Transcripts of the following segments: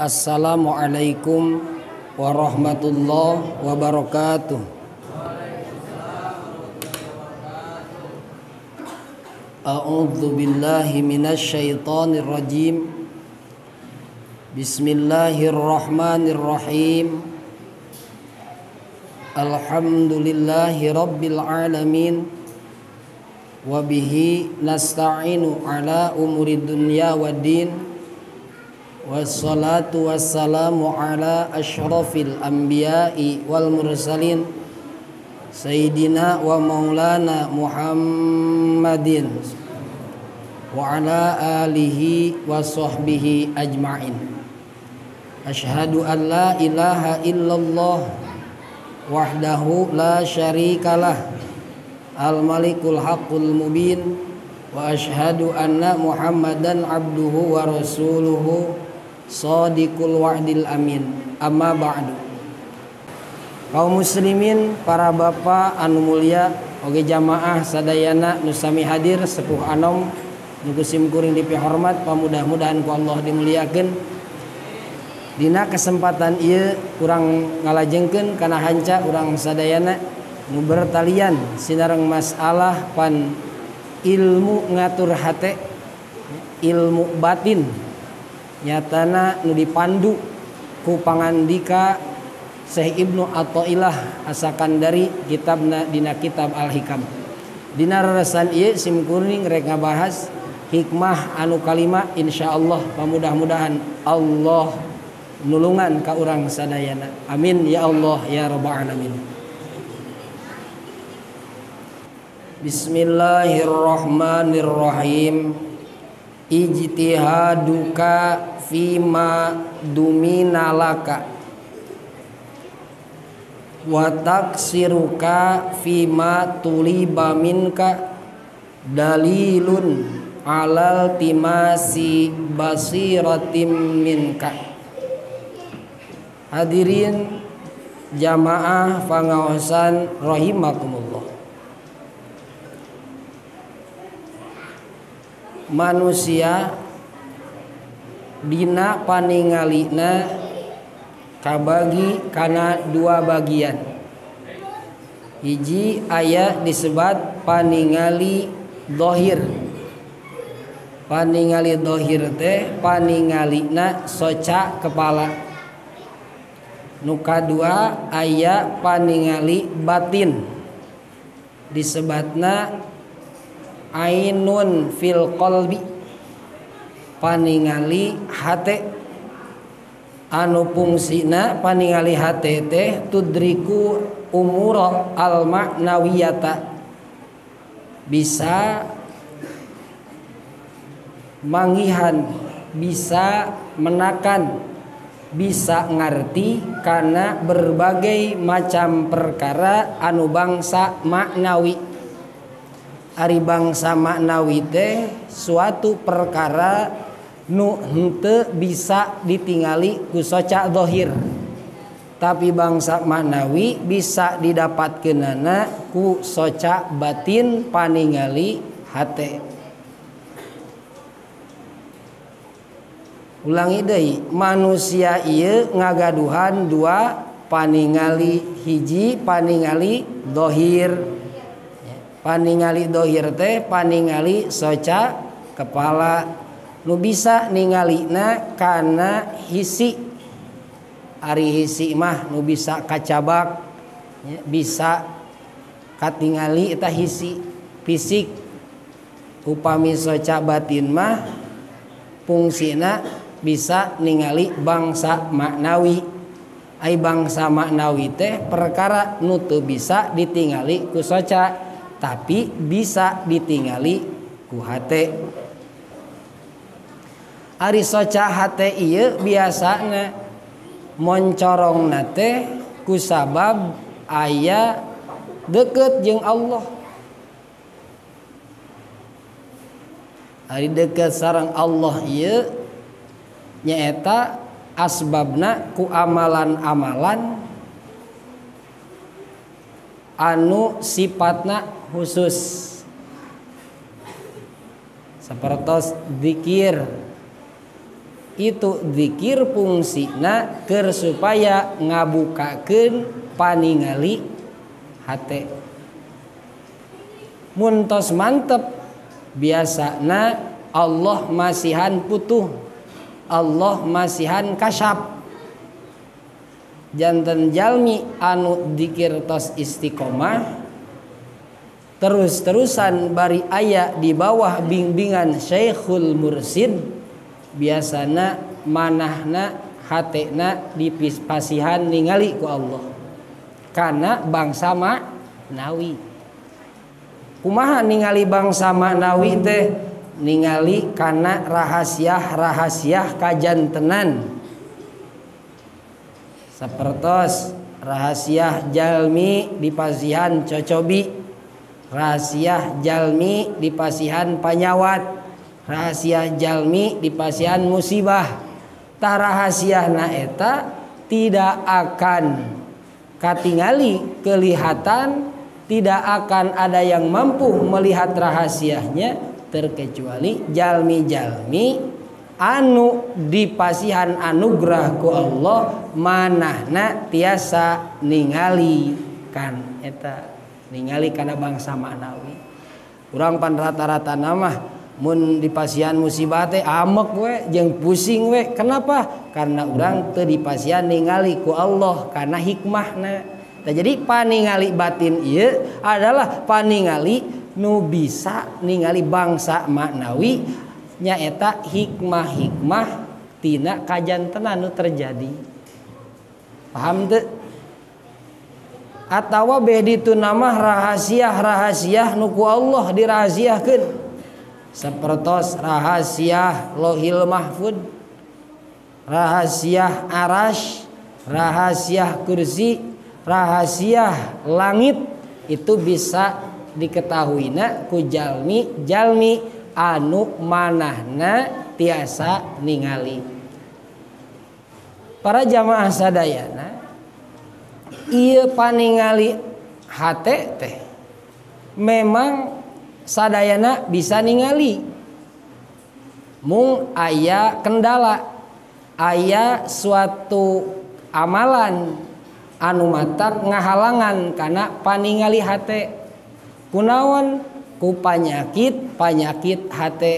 Assalamualaikum warahmatullahi wabarakatuh. A'udzu billahi minasy syaithanir rajim. Bismillahirrahmanirrahim. Alhamdulillahi rabbil alamin. Wa bihi nasta'inu ala umurid dunya waddin. Wassalatu wassalamu ala asyrafil anbiya'i wal mursalin Sayyidina wa maulana Muhammadin wa ala alihi wa sahbihi ajma'in. Asyhadu an la ilaha illallah wahdahu la syarikalah al-malikul haqqul mubin wa asyhadu anna Muhammadan abduhu wa rasuluhu shadiqul wa'dil amin. Amma ba'du. Kaum muslimin, para bapak anu mulia, oge jamaah sadayana nu sami hadir sepuh anom nu kusim kuring dipihormat, pamudah-mudahan ku Allah dimuliakeun. Dina kesempatan ieu kurang ngalajengkeun kana hanca urang sadayana nu bertalian sinareng masalah pan ilmu ngatur hate, ilmu batin. Nyatana nu dipandu ku pangandika Syekh Ibnu Athaillah As-Sakandari kitabna dina kitab Al-Hikam. Dina rarasan ieu sim kuring rek ngabahas hikmah anu kalima, insyaallah pamudah-mudahan Allah nulungan ka urang sadayana. Amin ya Allah ya rabbal alamin. Bismillahirrahmanirrahim. Ijtihaduka fima duminalaka wa taksiruka fima tuliba minka dalilun alal timasi basiratim minka. Hadirin jamaah pangaosan rahimakumullah. Manusia dina paningalina kabagi kana dua bagian. Hiji aya disebut paningali dohir. Paningali dohir teh paningalina soca kepala. Nu kadua aya paningali batin. Disebutna ainun fil qalbi, paningali hate. Anu fungsina paningali hate teh tudriku umura al ma'nawiyata, bisa mangihan, bisa menakan, bisa ngarti karena berbagai macam perkara anu bangsa maknawi. Ari bangsa maknawi teh suatu perkara nu henteu bisa ditingali ku soca zahir, tapi bangsa maknawi bisa didapatkeunana ku soca batin paningali hate. Ulangi deui, manusia ieu ngagaduhan dua paningali, hiji paningali zahir. Paningali dohir teh paningali soca kepala, nu bisa ningalina kana hisi. Ari hisi mah nu bisa kacabak, bisa katingali eta hisi fisik. Upami soca batin mah fungsina bisa ningali bangsa maknawi. Ai bangsa maknawi teh perkara nu teu bisa ditingali ku soca, tapi bisa ditingali ku hate. Ari soca hate ieu biasana moncorongna teh ku sabab aya deukeut jeung Allah. Ari deukeut sareng Allah ieu nyaeta asbabna ku amalan-amalan anu sifatna khusus, sapertos zikir, itu zikir fungsina keur supaya ngabukakeun paningali hate. Mun tos mantep biasana Allah masihan putuh, Allah masihan kasyaf. Janten jalmi anu dzikir tos istiqomah terus-terusan bari aya di bawah bimbingan Syekhul Mursid, biasana manahna hatena dipasihan ningali ku Allah kana bangsa ma'nawi. Kumaha ningali bangsa ma'nawi teh? Ningali kana rahasia-rahasia kajantenan. Sapertos rahasia jalmi dipasihan cocobi, rahasia jalmi dipasihan panyawat, rahasia jalmi dipasihan musibah. Tah rahasiana eta tidak akan katingali kelihatan, tidak akan ada yang mampu melihat rahasianya terkecuali jalmi-jalmi anu dipasihan anugerah ku Allah manahna tiasa ningali kan eta, ningali kana bangsa ma'nawi. Urang pan rata-rata namah mun dipasihan musibah teh amek we jeung pusing we. Kenapa? Karena urang teu dipasihan ningali ku Allah kana hikmahna. Jadi paningali batin ieu adalah paningali nu bisa ningali bangsa ma'nawi nyaeta hikmah-hikmah tina kajantenan nu terjadi. Paham teu? Atawa beh ditu nama rahasia-rahasia nu ku Allah dirahasiakeun. Sapertos rahasia Lohil Mahfud, rahasia Arasy, rahasia kursi, rahasia langit, itu bisa diketahuina ku jalmi anu manahna tiasa ningali. Para jamaah sadayana, ieu paningali hate teh memang sadayana bisa ningali. Mung aya kendala, aya suatu amalan anu matak ngahalangan kana paningali hate. Kunaon? Ku panyakit hate.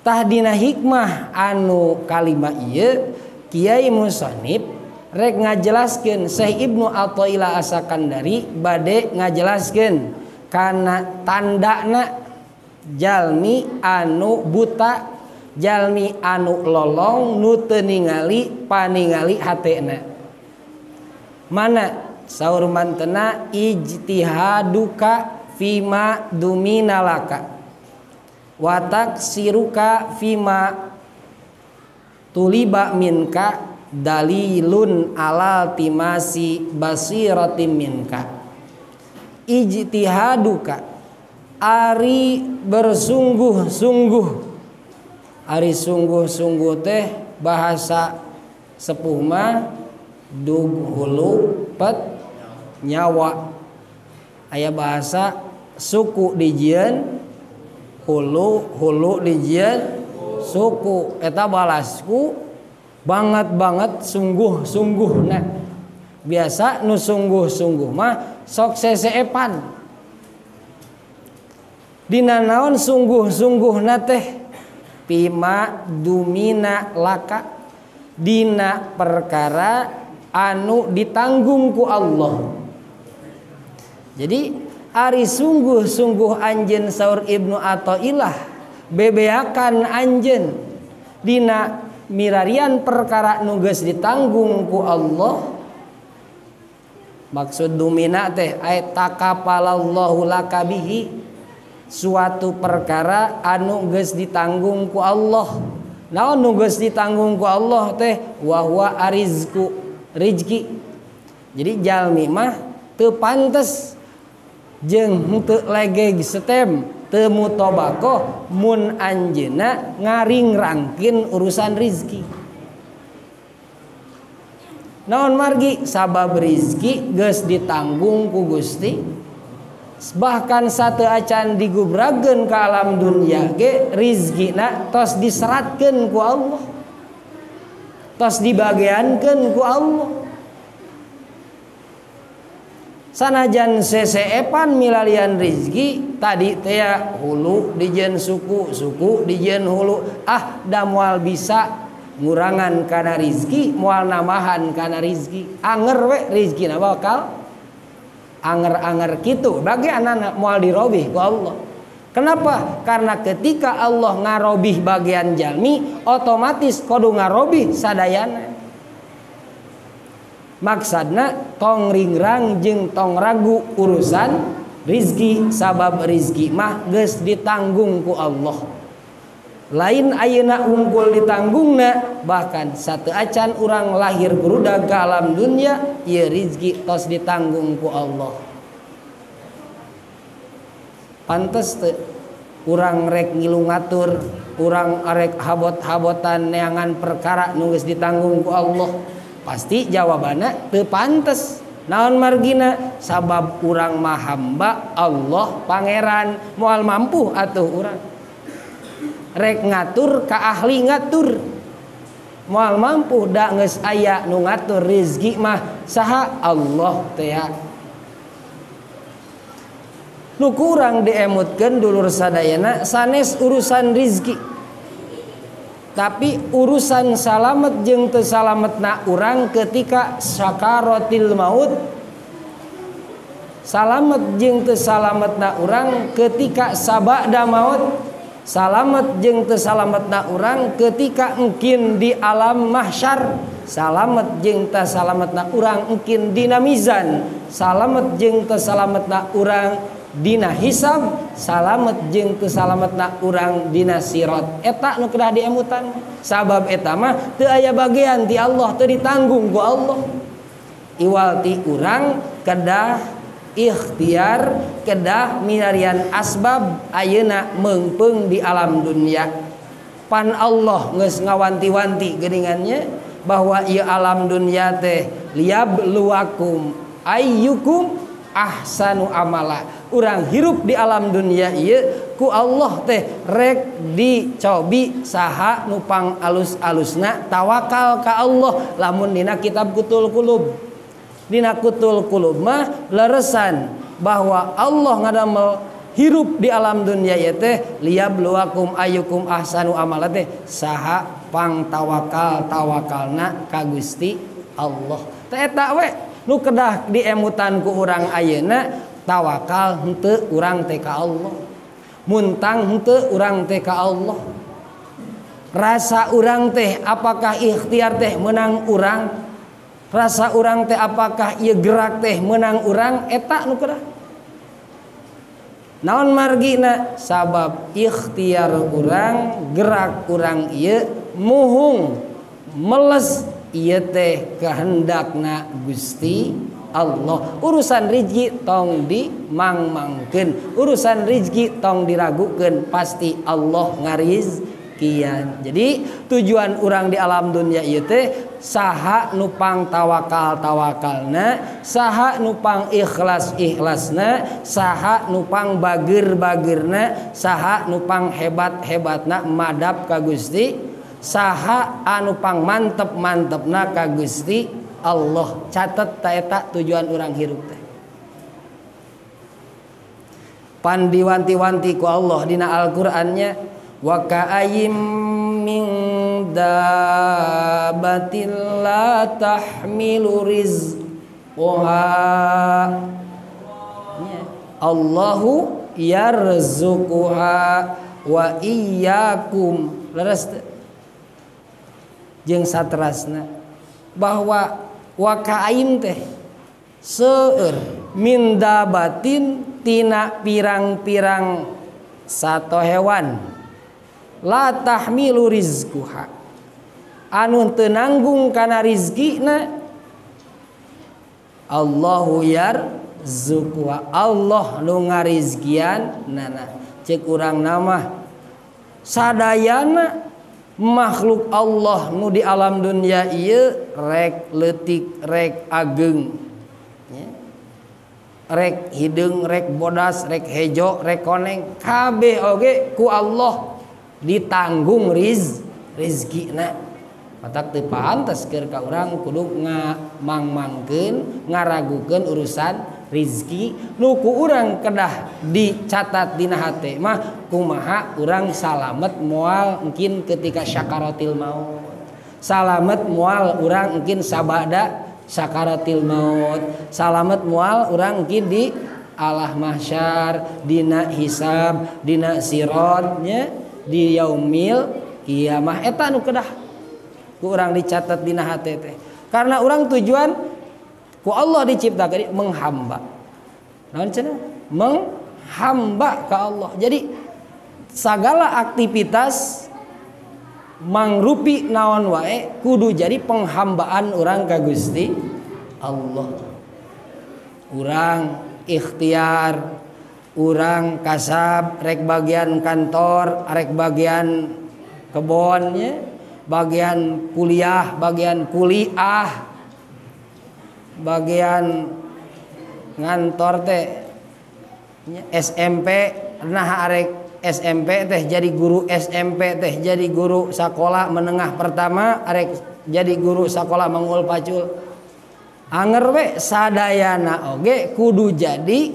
Tah dina hikmah anu kalima ieu Kiai Musannif rek ngajelaskeun, Syekh Ibnu Athaillah As-Sakandari bade ngajelaskeun kana tandana jalmi anu buta, jalmi anu lolong nu teu ningali paningali hatena. Mana saur mantena ijtihaduka fima dumina laka watak siruka fima tuliba minka dalilun ala timasi basiratim minka. Ijtihaduka ari bersungguh-sungguh, ari sungguh-sungguh teh bahasa sepuh mah dug hulu pet nyawa. Aya bahasa suku dijieun hulu dijieun suku, eta balasku banget sungguh-sungguhna. Biasa nu sungguh-sungguh mah sok seseepan. Dina naon sungguh-sungguhna teh? Pima dumina laka, dina perkara anu ditanggung ku Allah. Jadi ari sungguh-sungguh anjeun saur Ibnu Athaillah bebeakan anjeun dina mirarian perkara nu geus ditanggung ku Allah. Maksud dumina teh ay takapalallahu laka bihi, suatu perkara anu geus ditanggung ku Allah. Naon nu geus ditanggung ku Allah teh? Wa huwa arizku, rizki. Jadi jalmi mah teu pantes jeung teu legeg setem, teu mutobako mun anjeunna ngaringrangkeun urusan rizki. Naon margi? Sabab rizki geus ditanggung ku Gusti. Bahkan sateu acan digubrageun ka alam dunya ge rizkina tos diseratkeun ku Allah. tos dibagiankeun ku Allah. Sanajan seseepan milalian rizki tadi teh hulu dijieun suku, suku dijieun hulu, da moal bisa ngurangan kana rizki, moal namahan kana rizki. Anger we rizkina bakal anger-anger kitu bagi anak moal dirobih ku Allah. Kenapa? Karena ketika Allah ngarobih bagian jalmi, otomatis kudu ngarobih sadayana. Maksudna tong ringrang jeung tong ragu urusan rizki, sabab rizki mah geus ditanggung ku Allah. Lain ayeuna unggul ditanggungna, bahkan satu acan urang lahir burudag ke alam dunia, ieu rizki tos ditanggung ku Allah. Pantes teu urang rek ngilu ngatur, urang arek habot-habotan neangan perkara nu geus ditanggung ku Allah. Pasti jawabannya teu pantes. Naon margina? Sabab urang mah hamba Allah pangeran, moal mampu atuh urang rek ngatur ka ahli ngatur, moal mampu da geus aya nu ngatur rezeki mah saha? Allah teh ya. Nu kurang diemutkeun dulur sadayana sanes urusan rezeki. Tapi urusan salamet jeung teu salametna urang ketika sakaratil maut, salamet jeung teu salametna urang ketika sabada maut, salamet jeung teu salametna urang ketika engkin di alam mahsyar, salamet jeung teu salametna urang engkin dina mizan, salamet jeung teu salametna urang dina hisab, salamet jeung teu salametna urang dina sirat. Eta nu kedah diemutan. Sabab eta mah teu aya bagian ti Allah, teu ditanggung ku Allah. Iwal ti urang kedah ikhtiar, kedah minarian asbab ayeuna meungpeung di alam dunia. Pan Allah geus ngawanti-wanti geuningannya bahwa ieu alam dunia teh liyabluwakum ayyukum ahsanu amala. Urang hirup di alam dunia ieu ku Allah teh rek dicobi saha nu pang alus-alusna tawakal ka Allah. Lamun dina kitab Kutul Qulub, dina Kutul Qulub mah leresan bahwa Allah ngadamel hirup di alam dunia ieu teh liyabluwakum ayyukum ahsanu amala teh saha pang tawakalna ka Gusti Allah. Teh eta we nu kedah diemutan ku urang ayeuna. Tawakal henteu urang teh ka Allah, muntang henteu urang teh ka Allah. Rasa urang teh apakah ikhtiar teh menang urang, rasa urang teh apakah ieu gerak teh menang urang, eta nu kedah. Naon margina? Sabab ikhtiar urang, gerak urang ieu muhung meles ieu teh kehendakna Gusti Allah. Urusan rizki tong dimang-mangkeun, urusan rizki tong diragukeun, pasti Allah ngarizkian. Jadi tujuan urang di alam dunia ieu teh saha nu pang tawakal-tawakalna, saha nu pang ikhlas-ikhlasna, saha nu pang bageur-bageurna, saha nu pang hebat-hebatna madap ka Gusti, saha anu pang mantep-mantepna ka Gusti Allah. Catet ta eta tujuan urang hirup teh. Pan diwanti-wanti ku Allah dina Al-Qur'annya, wa ka'ayyim min dabbatin la tahmilu rizqaha Allahu yarzuquha wa iyyakum. Leres jeung saterasna bahwa wakaim teh seueur min dabatin tina pirang-pirang sato hewan la tahmilu rizquha anu teu nanggung kana rizkina Allahu yarzuquha Allah nu ngarizkian nana. Ceuk urang nama sadayana makhluk Allah nu di alam dunia ieu rek leutik rek ageng ya. Rek hideung rek bodas rek hejo rek koneng kabeh oge ku Allah ditanggung rizkina. matak teu pantes keur ka urang kudu ngamang-mangkeun ngaragukeun urusan rizki nu ku urang kedah dicatat dina hate mah kumaha urang salamet moal engkin ketika syakaratil maut, salamet moal urang engkin sabada sakaratil maut, salamet moal urang engkin di alah mahsyar, dina hisab, dina sirat nya, di yaumil kiamah eta nu kedah ku urang dicatat dina hate teh. Karena urang tujuan ku Allah diciptakan menghamba. Naon cenah? Menghamba ka Allah. Jadi segala aktivitas mangrupi naon wae kudu jadi penghambaan urang ka Gusti Allah. Urang ikhtiar, urang kasab, rek bagian kantor, rek bagian kebonnya, bagian kuliah, bagian ngantor teh SMP, nah arek SMP teh jadi guru SMP teh jadi guru sekolah menengah pertama, arek jadi guru sekolah mangul pacul. Anger we sadayana oge kudu jadi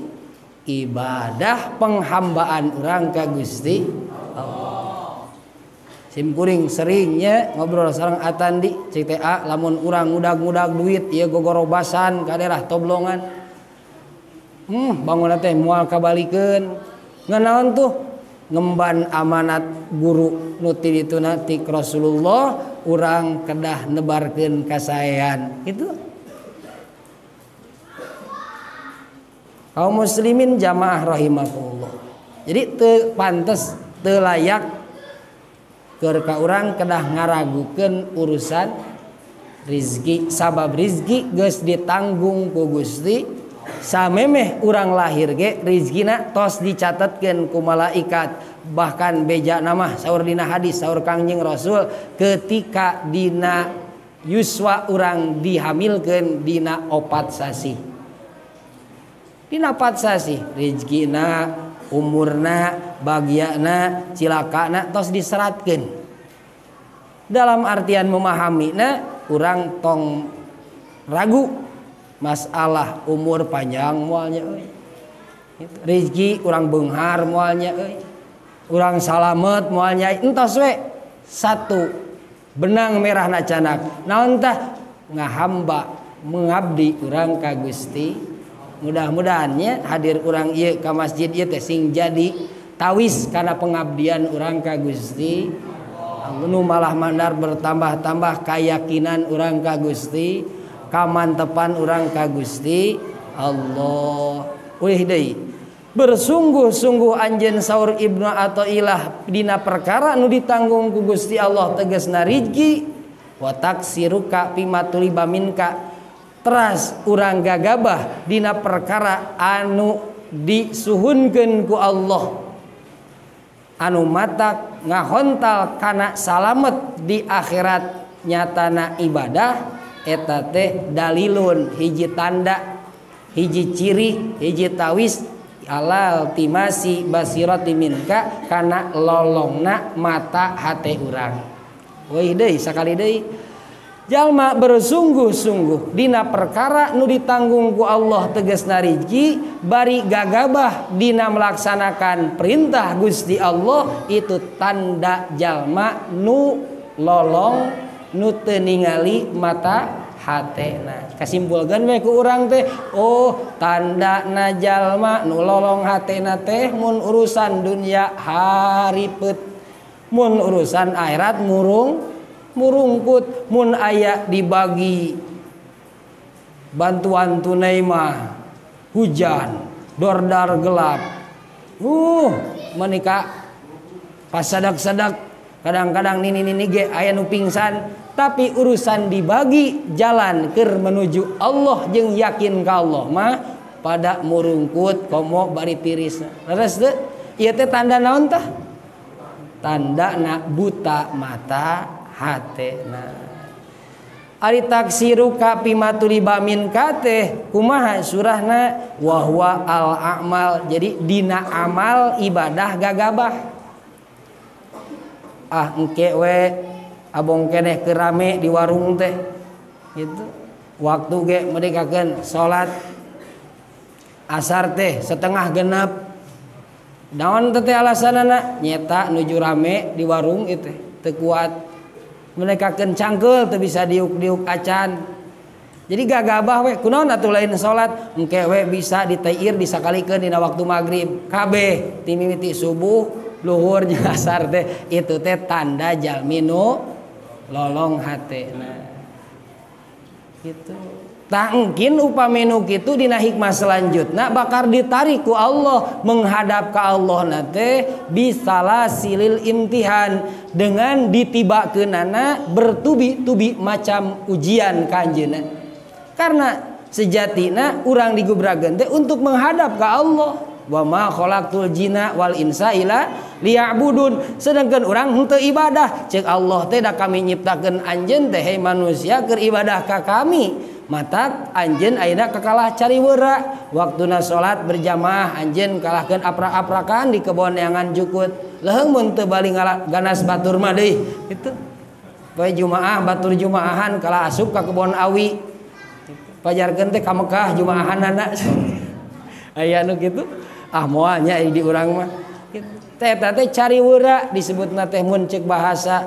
ibadah penghambaan urang ka Gusti Allah. Sim kuring seringnya ngobrol sareng Atandi cik teh lamun urang ngudag-ngudag duit ieu gogorobasan ka daerah Toblongan. Bangun teh moal kabalikeun. Nganaon tuh? Ngemban amanat guru nu ti dituna ti Rasulullah urang kedah nebarkeun kasaean. Gitu. Kaum muslimin jamaah rahimakumullah. Jadi teu pantes, teu layak keur ka urang kedah ngaragukeun urusan rizki. Sabab rizki geus ditanggung ku Gusti. Samemeh urang lahir ge rizkina tos dicatetkeun ku malaikat. Bahkan beja nama saur dina hadis saur Kangjeng Rasul ketika dina yuswa urang dihamilkeun dina 4 sasi. Dina 4 sasi rezekina, umurna, bagiana, cilakana tos diseratkeun. Dalam artian memahaminya urang tong ragu masalah umur panjang moalnya euy. Rezeki urang beunghar moalnya euy. Urang salamet moalnya entos we satu benang merah na canak. Naon tah ngahamba mengabdi urang ka Gusti. Mudah-mudahannya hadir urang ieu ka masjid ieu teh sing jadi tawis kana pengabdian urang ka Gusti. Nu malah mandar bertambah-tambah keyakinan urang ka Gusti, kamantepan urang ka Gusti Allah. Ulih deui bersungguh-sungguh anjeun saur Ibnu Athaillah dina perkara nu ditanggung ku Gusti Allah tegasna rizki wa taksiruka fimatuliba minka. Teras urang gagabah dina perkara anu disuhunkeun ku Allah anu matak ngahontal kana salamet di akhirat nyatana ibadah eta teh dalilun hiji tanda hiji ciri hiji tawis alal timasi basirati minka kana lolongna mata hate urang. Weuh deui sakali deui jalma bersungguh-sungguh dina perkara nu ditanggung ku Allah tegasna rizki bari gagabah dina melaksanakan perintah Gusti Allah itu tanda jalma nu lolong nu teu ningali mata hatena. Kasimpulkeun we ku urang teh oh tandana jalma nu lolong hatena teh mun urusan dunia haripeut mun urusan akhirat murungkut mun aya dibagi bantuan tunai mah hujan dordar gelap menika pas sadak-sadak kadang-kadang nini ge aya nu pingsan tapi urusan dibagi jalan keur menuju Allah jeung yakin ka Allah mah pada murungkut komo bari tirisna leres teu ieu teh tanda naon tah tandana buta mata hatena. Ari taksiru ka pimatuliba min kateh kumaha surahna wa huwa al a'mal jadi dina amal ibadah gagabah engke we abong keneh kerame di warung teh gitu. Waktu ge merdekakeun salat asar teh setengah genep. Naon teh alasanana? Nyeta nuju rame di warung itu teu kuat. Merdekakeun cangkeul teu bisa diuk-diuk acan. Jadi gagabah we kunaon atuh lain salat engke we bisa ditair disakalikeun dina waktu maghrib kabeh ti mimiti subuh luhur jeung asar teh itu teh tanda jalmi nu lolong hatena gitu. Tak mungkin upami nu kitu dina hikmah selanjutna bakar ditarik ku Allah menghadap ka Allah nate bisalah silil imtihan dengan ditibakeunana bertubi-tubi macam ujian ka anjeunna. Karena sejatina urang digubrageun teh untuk menghadap ka Allah. Wa ma khalaqtul jinna wal insa illa liya'budun. Sedangkan urang henteu ibadah, ceuk Allah teh da kami nyiptakeun anjeun teh he manusia keur ibadah ka kami. Matak anjeun ayeuna kakalah cari weura. Waktuna salat berjamaah anjeun kalahkeun aprak-aprakan di kebon neangan jukut. Leuheung mun teu bali ganas batur mah deui. Kitu. Poe Jumaah batur Jumaahan kalah asup ka kebon awi. Pajarkeun teh ka Mekah Jumaahanana. Aya nu kitu. Ah moal nya di urang mah. Teh eta teh cari weura disebutna teh mun ceuk bahasa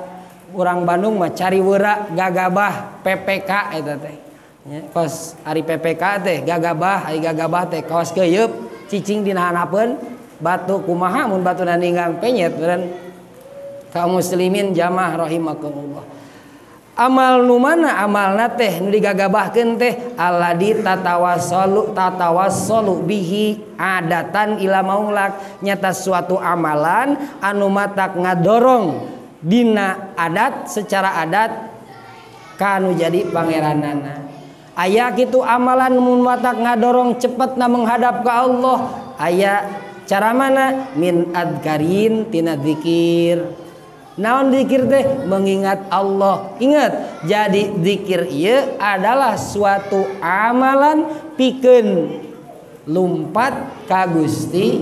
urang Bandung mah cari weura gagabah PPK eta teh. Ya, kos ari PPK teh gagabah, ari gagabah teh kaos keuyeub cicing dina hanapeun batu kumaha mun batuna ninggang penyet beureun kaum muslimin jamaah rahimakumullah. Amal nu mana amalna teh nu digagabahkeun teh alladi tatawassalu bihi adatan ila maulak nyata suatu amalan anu matak ngadorong dina adat secara adat kanu jadi pangeranana. Aya kitu amalan mun matak ngadorong cepetna menghadap ka Allah. Aya cara mana? Min adkarin tina zikir. Naon zikir teh? Mengingat Allah. Ingat, jadi zikir ieu adalah suatu amalan pikeun lumpat ka Gusti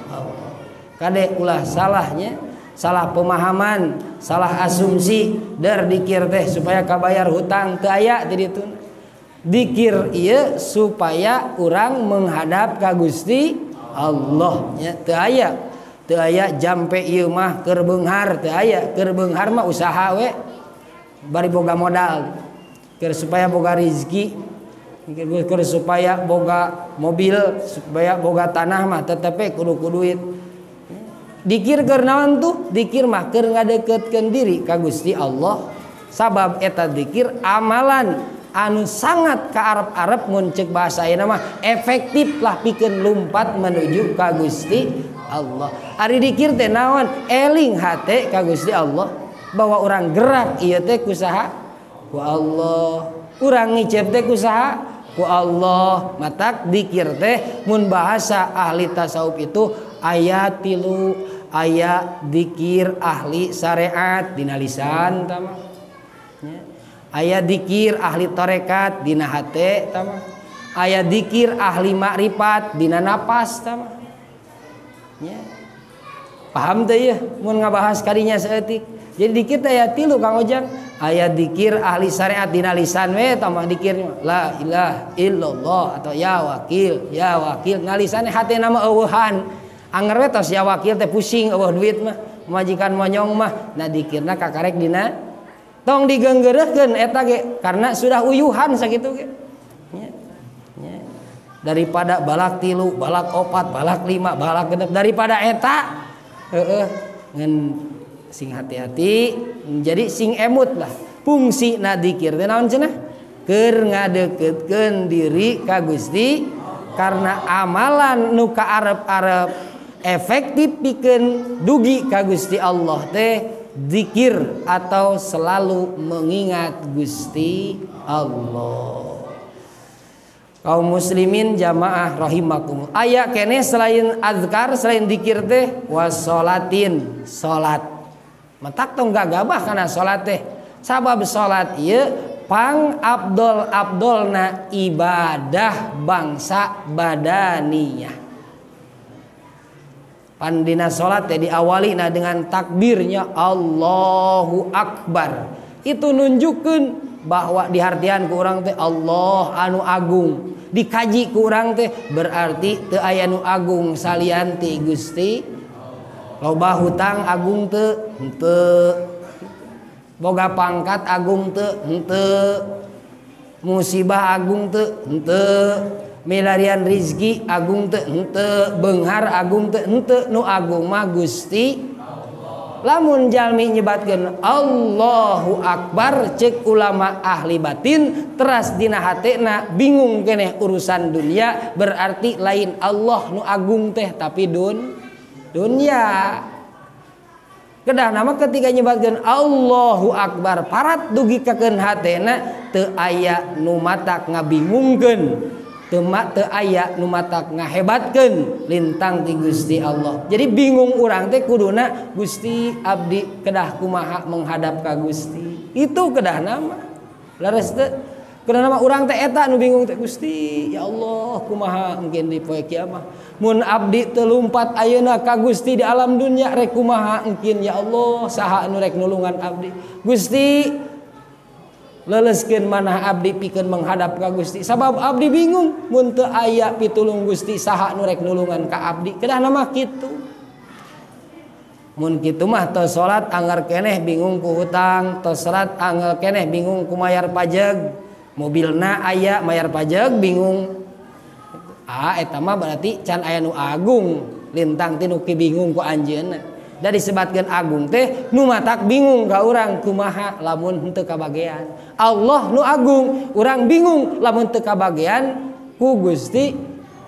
Allah. Kade ulah salahnya, salah pemahaman, salah asumsi der zikir teh supaya kabayar hutang teu aya di ditu. Zikir ieu supaya urang menghadap ka Gusti Allah nya teu aya. Teu aya jampe ieu mah keur beunghar teu aya. Keur beunghar mah usaha we bari boga modal. Keur supaya boga rezeki, keur supaya boga mobil, supaya boga tanah mah tetep kudu duit. Dikir keur naon tuh? Dikir mah keur ngadeukeutkeun diri ka Gusti Allah. Sabab eta dikir amalan anu sangat kaarep-arep mun ceuk bahasa ayeuna mah efektif lah pikeun lumpat menuju ka Gusti Allah. Ari dikir teh naon? Eling hate ka Gusti Allah bahwa orang gerak ieu teh kusaha? Ku Allah. Urang ngicep teh kusaha? Ku Allah. Matak dikir teh mun bahasa ahli tasawuf itu aya 3 aya dikir ahli syariat dina lisan tama. Aya dikir ahli tarekat dina hate tama. Aya dikir ahli makrifat dina napas tama. Ya. Paham teh ya mun ngabahas kadinya saeutik. Jadi dikir teh aya 3 Kang Ojang. Aya dikir ahli syariat dina lisan we tambah dikir la ilaha illallah atau ya wakil ngalisanna hatena mah eueuhan. Anger we tos ya wakil teh pusing eueuh duit mah majikan monyong mah. Nah dikirna kakarek dina tong digeunggeureukkeun eta ge karena sudah uyuhan sakitu ge. Daripada balak 3, balak 4, balak 5, balak 6 daripada eta ngan sing hati-hati jadi sing emut lah. Fungsi na dzikir teh naon cenah? Keur ngadeukeutkeun diri ka Gusti karena amalan nu kaarep-arep efektif pikeun dugi ka Gusti Allah teh dzikir atau selalu mengingat Gusti Allah. Kaum muslimin jamaah rahimakumullah. Aya keneh selain azkar, selain dzikir teh wasolatin, salat. Matak tong gagabah kana salat teh. Sabab salat ieu pang abdolna ibadah bangsa badaniyah. Pandina salat teh diawalina dengan takbirnya Allahu Akbar. Itu nunjukkeun bahwa dihartian ku urang teh Allah anu agung. Dikaji ku urang teh berarti teu aya nu agung salian ti Gusti. Loba hutang agung teu? Henteu. Boga pangkat agung teu? Henteu. Musibah agung teu? Henteu. Milarian rizki agung teu? Henteu. Beunghar agung teu? Henteu. Nu agung mah Gusti lamun jalmi nyebatkeun Allahu Akbar ceuk ulama ahli batin teras dina hatena bingung keneh urusan dunia berarti lain Allah nu agung teh tapi dunia. Kedah nama ketika nyebatkeun Allahu Akbar parat dugi kakeun hatena teu aya nu matak ngabingungkeun, teu aya nu matak ngahebatkeun lintang ti Gusti Allah. Jadi bingung urang teh kuduna Gusti abdi kedah kumaha menghadap ka Gusti. Itu kedah nama. Laras teh kedah nama urang teh eta nu bingung teh Gusti, ya Allah kumaha engkeun di poe kiamah. Mun abdi teu lumpat ayeuna ka Gusti di alam dunya rek kumaha engkeun ya Allah saha anu rek nulungan abdi. Gusti leleskeun manah abdi pikeun menghadap ka Gusti sabab abdi bingung mun teu aya pitulung Gusti saha nu rek nulungan ka abdi. Kedah nama kitu. Mun kitu mah tos salat anggar keneh bingung ku hutang, tos salat anggar keneh bingung ku mayar pajeg, mobilna aya mayar pajeg bingung. Eta mah berarti can aya nu agung lintang ti nu bingung ku anjeunna. Da disebatkeun agung teh nu matak bingung ka urang kumaha lamun henteu kabagean. Allah nu agung, urang bingung lamun teu kabagean ku Gusti,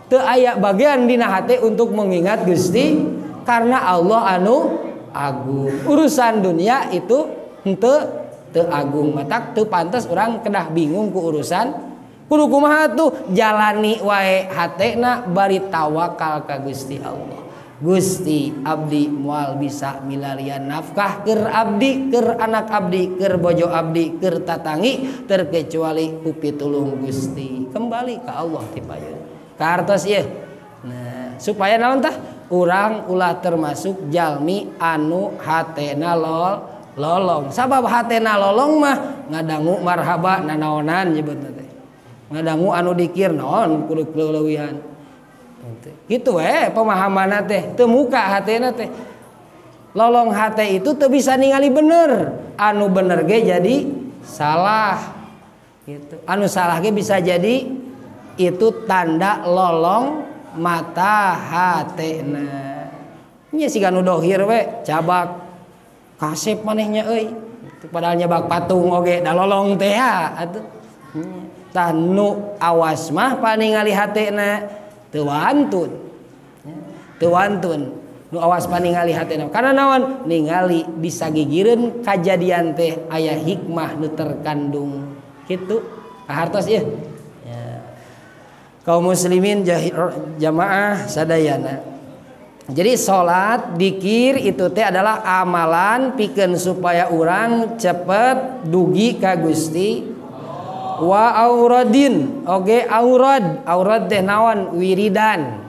teu aya bagean dina hate untuk mengingat Gusti karena Allah anu agung. Urusan dunia itu henteu agung, matak teu pantes urang kedah bingung ku urusan. Kudu kumaha tuh jalani wae hatena bari tawakal ka Gusti Allah. Gusti abdi moal bisa milarian nafkah keur abdi, keur anak abdi, keur bojo abdi, keur tatangi terkecuali ku pitulung Gusti. Kembali ka Allah ti payeun. Kartos ieu. Nah, supaya naon tah? Urang ulah termasuk jalmi anu hatena lolong. Sabab hatena lolong mah ngadangu marhaba nanaonan nyebutna teh. Ngadangu anu dikir naon kudu keleuwihan. Gitu pemahaman teh teu muka hatena teh lolong hate itu teu bisa ningali bener, anu bener ge jadi salah gitu, anu salah ge bisa jadi itu tanda lolong mata hatena. Nya siga nu dohir we cabak kasep manehnya euy padahal nyabak patung oge da lolong teh atuh. Tah nu awas mah paningali hatena teu wantun nu awas paningali hatena karena naon ningali bisa gigireun kajadian teh aya hikmah nu terkandung kitu kahartos ieu ya. Kaum muslimin jamaah sadayana, jadi salat dikir itu teh adalah amalan pikeun supaya urang cepet dugi ka Gusti. Wa auradin oge aurad teh naon wiridan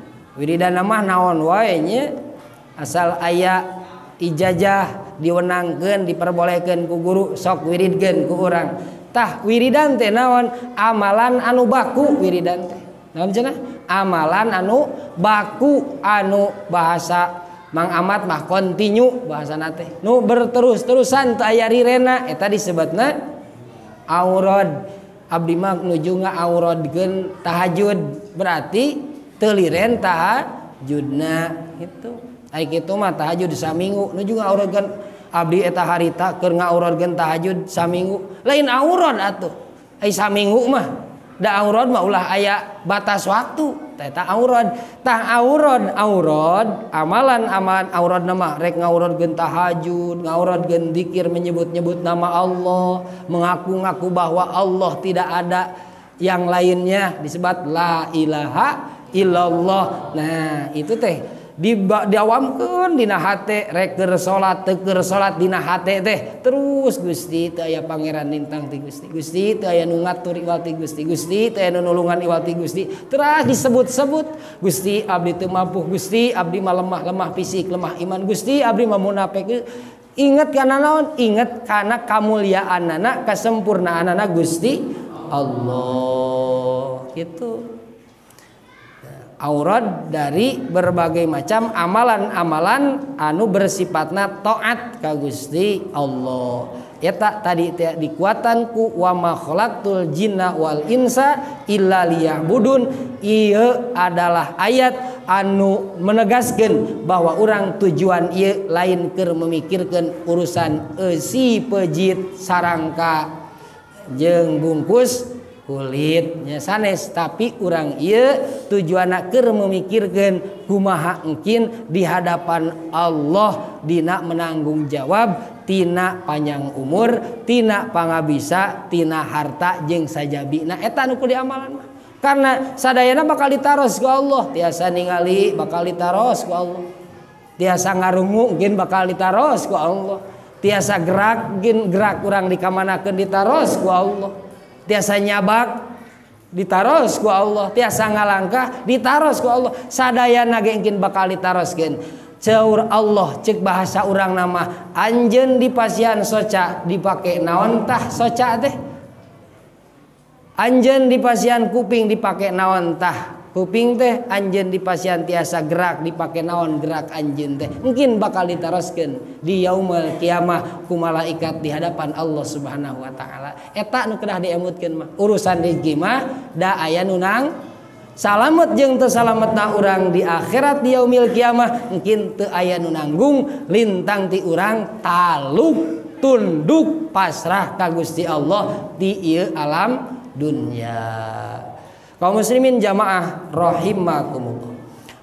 mah naon wae nya asal aya ijazah diwenangkeun diperbolehkeun ku guru sok wiridkeun ku urang. Tah wiridan teh naon? Amalan anu baku wiridan teh naon cenah? Amalan anu baku anu bahasa Mang Ahmad mah kontinu bahasana teh nu berterus-terusan teu aya rirena eta disebutna aurad. Abdi mah nuju ngauradkeun tahajud berarti teu liren tahajudna gitu. Ai kitu mah tahajud saminggu nuju ngauradkeun abdi eta harita keur ngauradkeun tahajud saminggu. Lain aurad atuh. Ai saminggu mah da aurad mah ulah aya batas waktu. Eta aurad. Tah aurad amalan auradna mah rek ngauradkeun tahajud, ngauradkeun zikir menyebut-nyebut nama Allah, mengaku-ngaku bahwa Allah tidak ada yang lainnya disebut la ilaha illallah. Nah, itu teh diawamkeun dina hate rek keur salat teu keur salat dina hate teh terus Gusti teu aya pangeran lintang ti Gusti, Gusti teu aya nu ngatur iwal ti Gusti, Gusti teu aya nu nulungan iwal ti Gusti, terus disebut-sebut Gusti abdi teu mampu, Gusti abdi mah lemah fisik, lemah iman, Gusti abdi mah munafik Ingat karena naon? Ingat karena kamuliaanana, kesempurnaanana Gusti Allah. Gitu. Aurad dari berbagai macam amalan-amalan anu bersifatna taat ka Gusti Allah. Eta tadi dikuatanku wa ma khalaqtul jinna wal insa illa liya'budun. Ieu adalah ayat anu menegaskeun bahwa orang tujuan ieu lain keur memikirkeun urusan eusi pejit sarangka jeung bungkus kulitnya sanes, tapi urang ieu tujuanna keur memikirkeun kumaha engkin di hadapan Allah dina menanggung jawab tina panjang umur, tina pangabisa, tina harta jeung sajabina. Eta nu kudu amalan mah. Karena sadayana bakal ditaros ku Allah, tiasa ningali bakal ditaros ku Allah. Tiasa ngarungu mungkin bakal ditaros ku Allah. Tiasa gerak mungkin gerak urang dikamanakeun ditaros ku Allah. Tiasa nyabak ditaros ku Allah, tiasa ngalangkah ditaros ku Allah. Sadayana ge engkin bakal ditaroskeun. Caur Allah cek bahasa urang nama anjeun dipasian soca dipake naon tah soca teh? Anjeun dipasian kuping dipake naon tah? Kuping teh anjeun dipasian tiasa gerak dipake naon gerak anjeun teh? Mungkin bakal ditaroskeun di yaumul kiamah ku malaikat di hadapan Allah Subhanahu wa taala. Eta nu kedah diemutkeun mah. Urusan rezeki mah da aya nu nang salamet jeung teu salametna urang di akhirat di yaumil kiamah mungkin teu aya nu nanggung lintang ti urang taluk tunduk pasrah ka Gusti Allah di ieu alam dunya. Kaum muslimin jamaah rahimakumullah.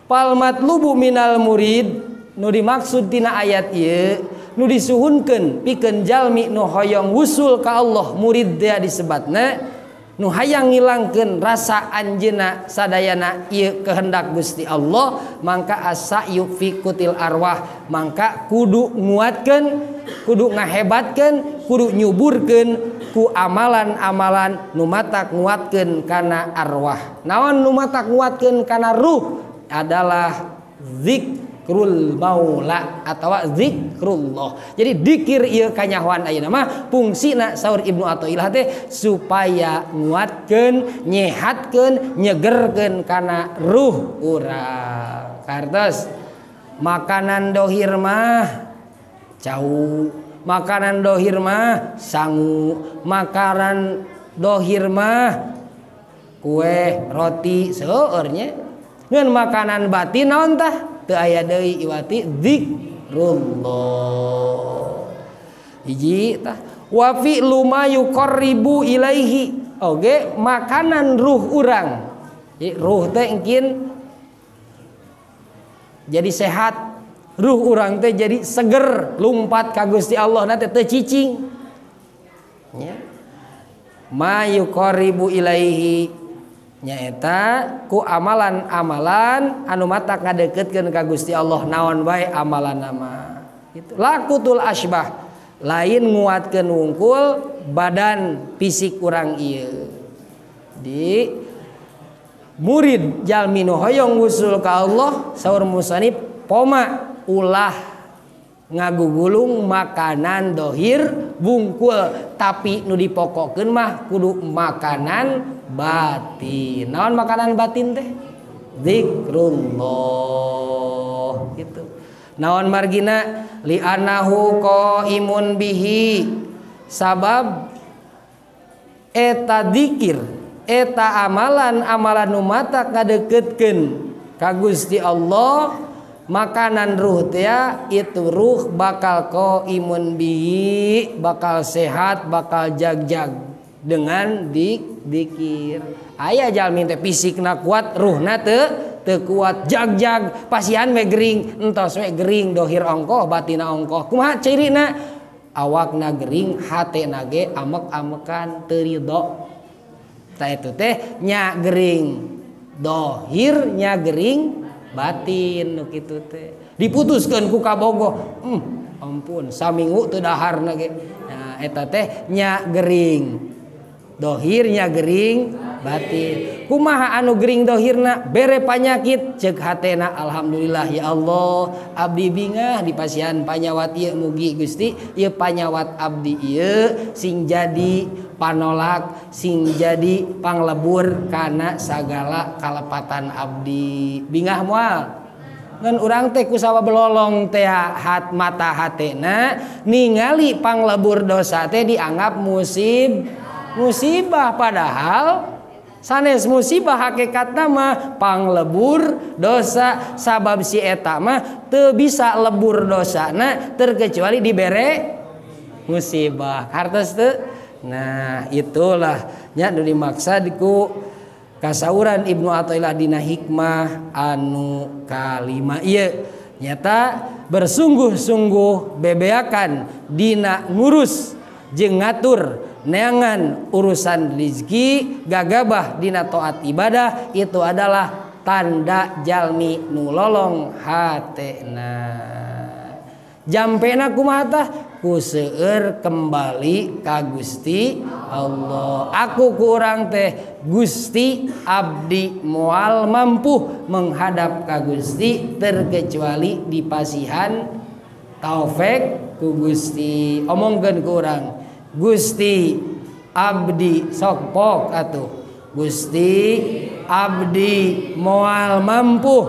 Pal matlubu minal murid nu dimaksud tina ayat ieu nu disuhunkeun pikeun jalmi nu hoyong wusul ka Allah murid dia disebatna nu hayang ngilangkeun rasa anjeunna sadayana ieu kehendak Gusti Allah mangka asa yufiqutil arwah mangka kudu nguatkeun kudu ngahebatkeun kudu nyuburkeun ku amalan-amalan nu matak nguatkeun kana arwah. Naon nu matak nguatkeun kana ruh adalah zikrul maula atawa zikrullah. Jadi dikir ieu kanyahoan ayeuna mah fungsina saur Ibnu Athaillah teh supaya nguatkeun, nyehatkeun, nyegerkeun kana ruh urang. Kartos makanan dohir mah cau, makanan dohir mah sangu, makanan dohir mah kue roti seueur nya. Ngan makanan batin naon tah? Teu aya deui iwati zikrullah. Hiji tah wa fi luma yuqarribu ilaihi. Oge makanan ruh urang. Jadi ruh teh engkin jadi sehat. Ruh urang teh jadi seger, lumpat ka Gusti Allah na teh teu cicing. Nya. Ma yuqarribu ilaihi nyaeta ku amalan-amalan anu matak ngadeukeutkeun ka Gusti Allah naon bae amalan nama. Gitu. Lakutul asbah lain nguatkeun wungkul badan fisik urang ieu. Di murid jalmi nu hoyong wusul ka Allah saur musannif poma ulah ngagugulung makanan dohir bungkul tapi nu dipokokkeun mah kudu makanan batin. Naon makanan batin teh? Zikrullah gitu. Naon margina li anahu qaimun bihi sabab eta dzikir eta amalan-amalan nu matak ngadeukeutkeun ka Gusti Allah makanan ruh teh itu ruh bakal qaimun bihi bakal sehat bakal jag-jag dengan dikir. Aya jalmi teh fisikna kuat ruhna teu kuat jag-jag pasian we gering entos we gering dohir ongkoh batina ongkoh. Kumaha cirina? Awakna gering hatena ge amek-amekan teu ridho. Tah itu teh nya gering dohir nya gering batin nu kitu teh diputuskeun ku kabogoh. Ampun saminggu teu daharna ge. Nah eta teh nya gering dohirnya gering batin. Kumaha anu gering dohirna bere panyakit ceuk hatena alhamdulillah ya Allah abdi bingah dipasihan panyawat ieu mugi Gusti ieu panyawat abdi ieu sing jadi panolak sing jadi panglebur kana sagala kalepatan abdi bingah moal ngan urang teh kusawa belolong teh hat mata hatena ningali panglebur dosa teh dianggap musibah padahal sanes musibah hakikatna mah panglebur dosa sabab si eta mah teu bisa lebur dosana terkecuali dibere musibah hartos teu. Nah itulah nya nu dimaksud ku kasauran Ibnu Athaillah dina hikmah anu kalima ieu nyata bersungguh-sungguh bebeakan dina ngurus jeung ngatur neangan urusan rezeki gagabah dina taat ibadah itu adalah tanda jalmi nu lolong hatena. Jampena kumaha tah ku seueur kembali ka Gusti Allah. Aku ku urang teh Gusti abdi moal mampu menghadap ka Gusti terkecuali dipasihan taufik ku Gusti. Omongkeun ku urang Gusti abdi sok pok atuh Gusti abdi moal mampu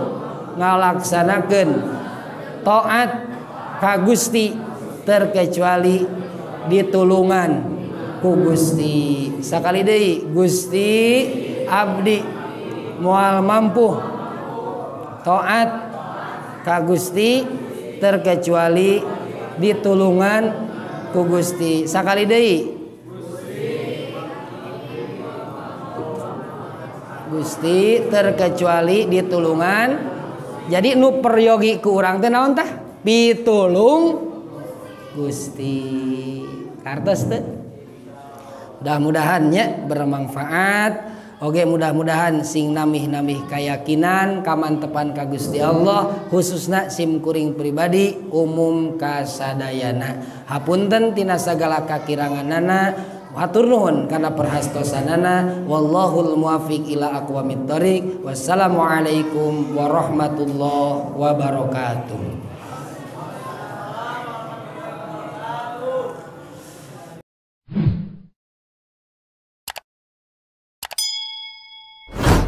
ngalaksanakeun taat ka Gusti terkecuali ditulungan ku Gusti. Sakali deui Gusti abdi moal mampu taat ka Gusti terkecuali ditulungan ku Gusti. Sakali deui Gusti terkecuali ditulungan. Jadi nu peryogi ku urang teh naon tah? Pitulung Gusti. Kartos teh. Mudah-mudahan nya bermanfaat. Oke mudah-mudahan sing namih-namih kayakinan kamantepan ka Gusti Allah khususna sim kuring pribadi umum kasadayana. Hapunten tina sagala kakiranganana. Hatur nuhun kana perhastosanana wallahul muwaffiq ila aqwamit thoriq. Wassalamualaikum warahmatullahi wabarakatuh.